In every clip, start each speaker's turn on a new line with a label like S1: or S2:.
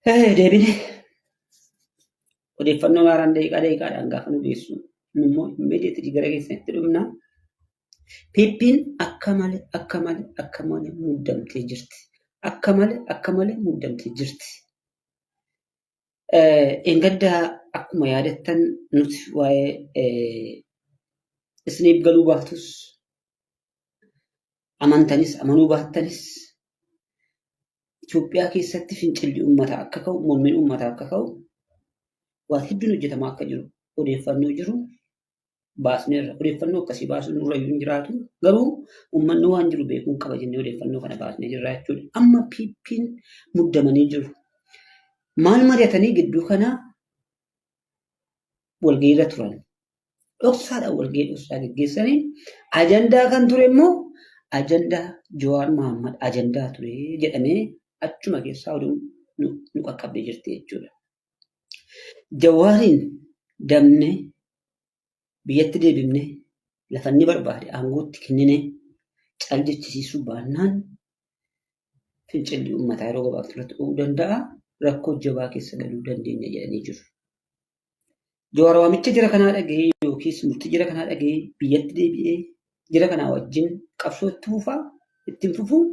S1: Deebine odeeffannoo haaraan daqiiqaadhaan gaafa nu geessu immoo immediately gara keessanitti dhumna. Piippiin akka malee muddamtee jirti. Akka malee muddamtee jirti. Engaddaa akkuma yaadattan nuti waa'ee isiniif galuu baatus amantanis amanuu baattanis Itoophiyaa keessatti fincilli uummataa akka ka'u, mormiin uummataa akka ka'u waan hedduun hojjetamaa akka jiru odeeffannoo jiru baasneerra. Odeeffannoo akkasii baasuun nurra hin jiraatu. Garuu uummanni waan jiru beekuun qaba jennee odeeffannoo kana baasnee jirra jechuudha. Amma piippiin muddamanii jiru. Maal mari'atanii gidduu kana walgahiirra turan. Dhoksaadhaan walgahii dhoksaa gaggeessanii ajandaa kan ture immoo ajandaa Jawaar Mohaammed ajandaa ture jedhamee achuma keessaa oduun nu qaqqabdee jirti jechuudha. Jawaariin damne biyyatti deebifne lafa inni barbaade aangootti kennine cal jechisiisuu baannaan fincilli uummataa yeroo gabaabaa ta'uu danda'a. Rakkoo jabaa keessa galuu dandeenya jedhanii jiru. Jawaar waamicha jira kanaa dhaga'ee yookiis murtii jira kanaa dhaga'ee biyyatti deebi'ee jira kanaa wajjin qabsoo ittiin fufuu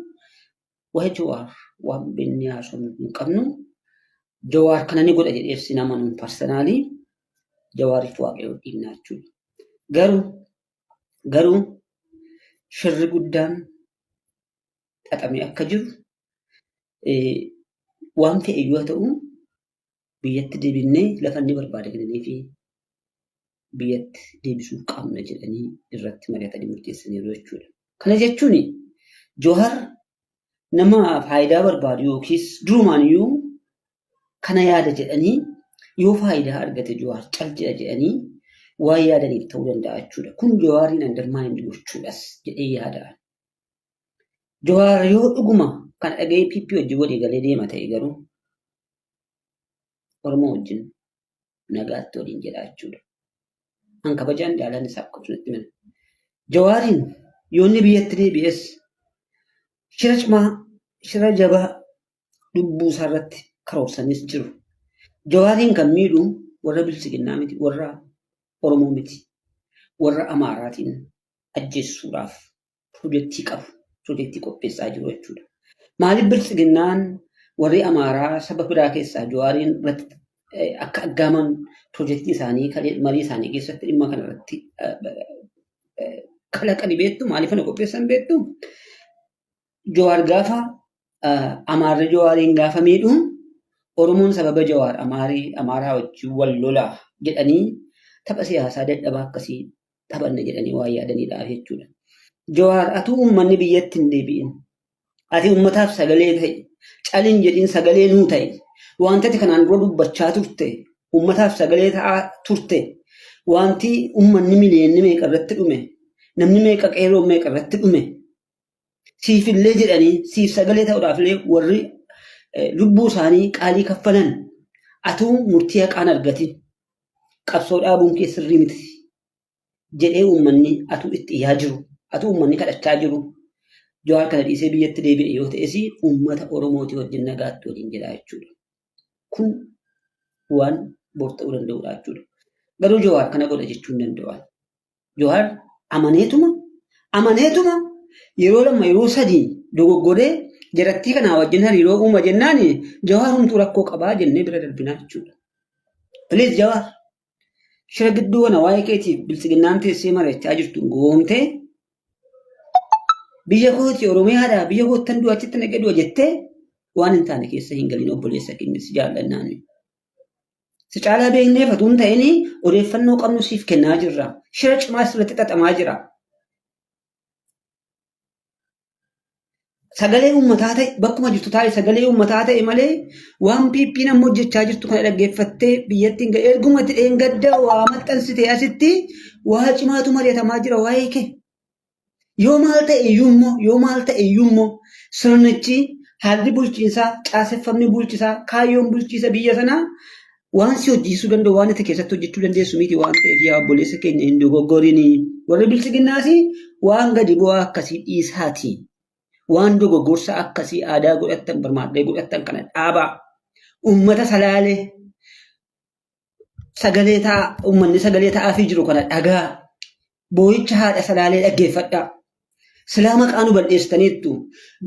S1: waa'ee Jawaar waan beeknee haasofnu hin qabnu. Jawaar kana ni godha jedhee ibsi namanuun parsanaalii Jawaariif waaqayyoo dhiibnaa jechuudha. Garuu shirri guddaan xaxamee akka jiru waan fe'e yoo ta'u biyyatti deebinee lafa inni barbaade kennanii fi biyyatti deebisuu qabna jedhanii irratti mari'atanii murteessaniiru jechuudha. Kana jechuun Jawaar nama faayidaa barbaadu yookiis durumaan iyyuu kana yaada jedhanii yoo faayidaa argate Jawaar cal jedhanii waan yaadaniif ta'uu danda'a jechuudha. Kun Jawaariin andarmaa hin gochuudhas jedhee yaada'an. Jawaar yoo dhuguma kan dhaga'ee piippii wajjin walii galee deema ta'e garuu Oromoo wajjin nagaatti waliin jedha jechuudha. An kabajaan jaalan isaa akkasumas himana. Jawaariin yoo inni biyyatti deebi'es shira cimaa, shira jabaa lubbuu isaa irratti karoorsanis jiru. Jawaariin kan miidhu warra bilisiginnaa miti, warra Oromoo miti, warra Amaaraatiin ajjeessuudhaaf piroojeektii qabu, piroojeektii qopheessaa jiru jechuudha. Maaliif bilisiginnaan warri Amaaraa saba biraa keessaa Jawaariin irratti akka aggaaman piroojeektii isaanii marii isaanii keessatti dhimma kanarratti kalaqanii beektu? Maaliif kana qopheessan beektu? Jawaar gaafa Amaarri Jawaariin gaafa miidhu Oromoon sababa Jawaar Amaaraa wajjin wal lolaa jedhanii tapha siyaasaa dadhabaa akkasii taphanna jedhanii waan yaadaniidhaaf jechuudha. Jawaar atuu uummanni biyyatti hin deebi'in. Ati uummataaf sagalee ta'e, caliin jedhiin sagalee nuu ta'e, wantoota kanaan dura dubbachaa turte, uummataaf sagalee ta'aa turte, wanti uummanni miliyoonni meeqa irratti dhume, namni meeqa qeeroo meeqa irratti dhume, siifillee jedhanii siif sagalee ta'uudhaafillee warri lubbuu isaanii qaalii kaffalan atuu murtii haqaan argatin qabsoo dhaabuun kee sirrii miti jedhee uummanni atuu itti iyyaa jiru, atuu uummanni kadhachaa jiru. Jawaar kana dhiisee biyyatti deebi'e yoo ta'es uummata Oromootii wajjin nagaatti waliin jedha jechuudha. Kun waan bor ta'uu danda'udha jechuudha. Garuu Jawaar kana godha jechuu hin danda'u. Jawaar amaneetuma yeroo lama yeroo sadii dogoggoree jarattii kanaa wajjin hariiroo uuma jennaan Jawaar humtuu rakkoo qabaa jennee bira darbinaa jechuudha. Please Jawaar shira gidduu kana waa'ee keetiif bilisiginnaan teessee mari'achaa jirtu goomtee biyya kooti Oromiyaadhaa biyya koottan du'a achitti naqee du'a jettee waan hin taane keessa hin galin obboleessa keenya si jaallannaan. Si caalaa beeknee fatuun ta'in odeeffannoo qabnu siif kennaa jirra. Shira cimaa sirriitti xaxamaa jira. Sagalee uummataa ta'e bakkuma jirtu taa'e sagalee uummataa ta'e malee waan piippiin amma hojjechaa jirtu kana dhaggeeffattee biyyattiin erguma dheengaddaa waa maxxansitee asitti waa cimaatu mari'atamaa jira waa'ee kee. Yoo maal ta'e iyyuu sirnichi haalli bulchiinsaa caaseffamni bulchiinsaa kaayyoon bulchiinsa biyya sanaa waan si hojjiisuu danda'u waan itti keessatti hojjechuu dandeessu miti waan ta'eef yaa obboleessa keenya hin dogoggoriin warri bilisiginnaas waan gadi bu'aa akkasii dhiisaati. Waan dogoggorsa akkasii aadaa godhattan barmaadlee godhattan kana dhaabaa ummata salaalee sagalee ta'a ummanni sagalee ta'aafii jiru kana dhagaa boo'icha haadha salaalee dhaggeeffadhaa. Silaa maqaa nu bal'eessitaniittu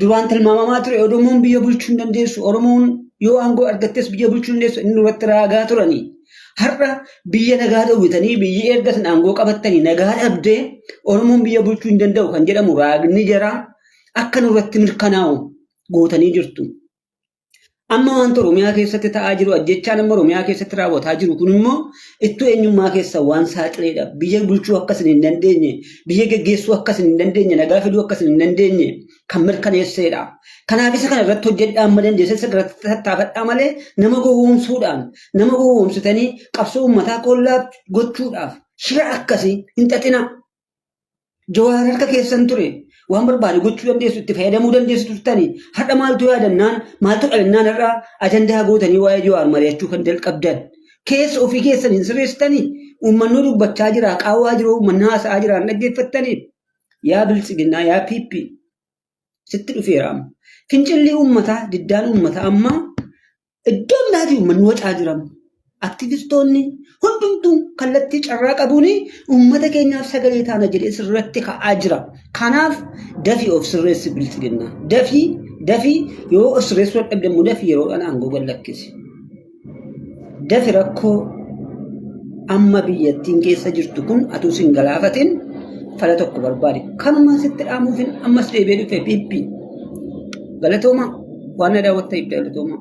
S1: duraan tilmaamamaa ture Oromoon biyya bulchuu hin dandeessu Oromoon yoo aangoo argattes biyya bulchuu hin dandeessu inni irratti raagaa turanii. Har'a biyya nagaa dhowwitanii biyyi erga sin aangoo qabattanii nagaa dhabdee Oromoon biyya bulchuu hin danda'u kan jedhamu raagni jara akka nurratti mirkanaa'u gootanii jirtu. Amma wanta Oromiyaa keessatti ta'aa jiru ajjechaan amma Oromiyaa keessatti raawwataa jiru kun immoo ittoo eenyummaa keessa waan saaxileedha. Biyya bulchuu akkasin hin dandeenye, biyya geggeessuu akkasin hin dandeenye, nagaa fiduu akkasin hin dandeenye kan mirkaneesseedha. Kanaaf isa kana irratti hojjedhaa amma dandeesse isa irratti tattaafadhaa malee nama gowwoomsuudhaan nama gowwoomsitanii qabsoo uummataa qollaa gochuudhaaf shira akkasii hin xaxina. Jawaar harka keessan ture. Waan barbaade gochuu dandeessu itti fayyadamuu dandeessu turtanii har'a maaltu yaadannaan maaltu dhalannaan irraa ajandaa gootanii waa'ee Jawaar mari'achuu kan jalqabdan keessa ofii keessan hin sirreessitanii uummanni dubbachaa jira qaawwaa jiru uummanni haasa'aa jiraan dhaggeeffattanii yaa biltsiginnaa yaa piippi sitti dhufeera amma fincilli uummataa diddaan uummataa amma iddoo hundaatii uummanni wacaa jiramu aktivistoonni hundumtuu kallattii carraa qabuuni uummata keenyaaf sagalee taana jedhee sirratti ka'aa jira. Kanaaf dafii of sirreessi biltsiginnaa. Dafii yoo of sirreessuu dadhabde immoo dafii yeroodhaan aangoo gallakkisi. Dafi rakkoo amma biyyattiin keessa jirtu kun atuu sin galaafatin fala tokko barbaade. Kanumaa sitti dhaamuufin ammas deebi'ee dhufe piippi. Galatooma waan na daawwattaniif galatooma.